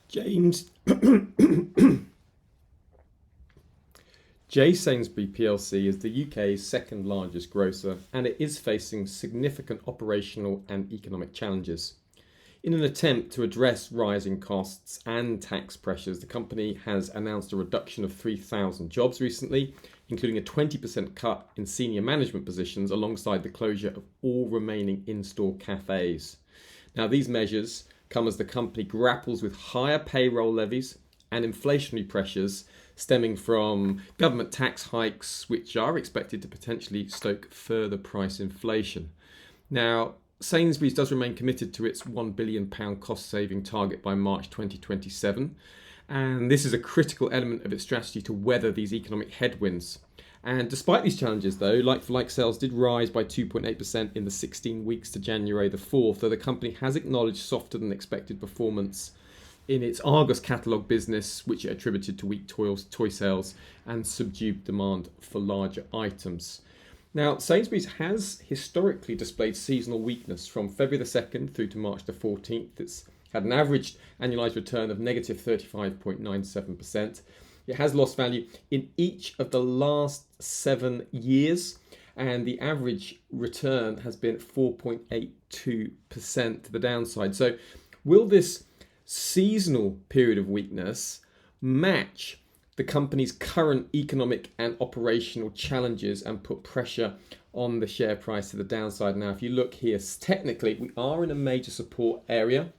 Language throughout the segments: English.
James J Sainsbury Plc is the UK's second largest grocer, and it is facing significant operational and economic challenges. In an attempt to address rising costs and tax pressures, the company has announced a reduction of 3,000 jobs recently, including a 20% cut in senior management positions alongside the closure of all remaining in-store cafes. Now, these measures come as the company grapples with higher payroll levies and inflationary pressures stemming from government tax hikes, which are expected to potentially stoke further price inflation. Now, Sainsbury's does remain committed to its £1 billion cost-saving target by March 2027, and this is a critical element of its strategy to weather these economic headwinds. And despite these challenges, though, like-for-like sales did rise by 2.8% in the 16 weeks to January the 4th, though the company has acknowledged softer than expected performance in its Argos catalogue business, which it attributed to weak toy sales and subdued demand for larger items. Now, Sainsbury's has historically displayed seasonal weakness from February the 2nd through to March the 14th. It's had an average annualized return of negative 35.97%. It has lost value in each of the last 7 years, and the average return has been 4.82% to the downside. So will this seasonal period of weakness match the company's current economic and operational challenges and put pressure on the share price to the downside? Now, if you look here, technically, we are in a major support area.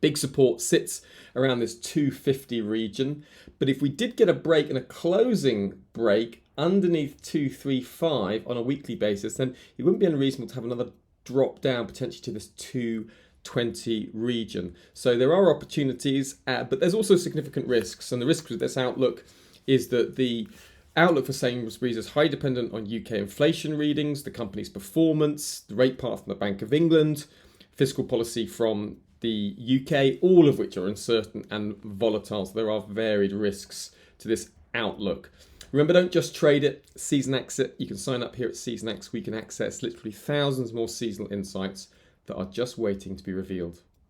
Big support sits around this 250 region. But if we did get a break and a closing break underneath 235 on a weekly basis, then it wouldn't be unreasonable to have another drop down potentially to this 220 region. So there are opportunities, but there's also significant risks. And the risk with this outlook is that the outlook for Sainsbury's is highly dependent on UK inflation readings, the company's performance, the rate path from the Bank of England, fiscal policy from the UK, all of which are uncertain and volatile. So there are varied risks to this outlook. Remember, don't just trade it, season exit. You can sign up here at Season X. We can access literally thousands more seasonal insights that are just waiting to be revealed.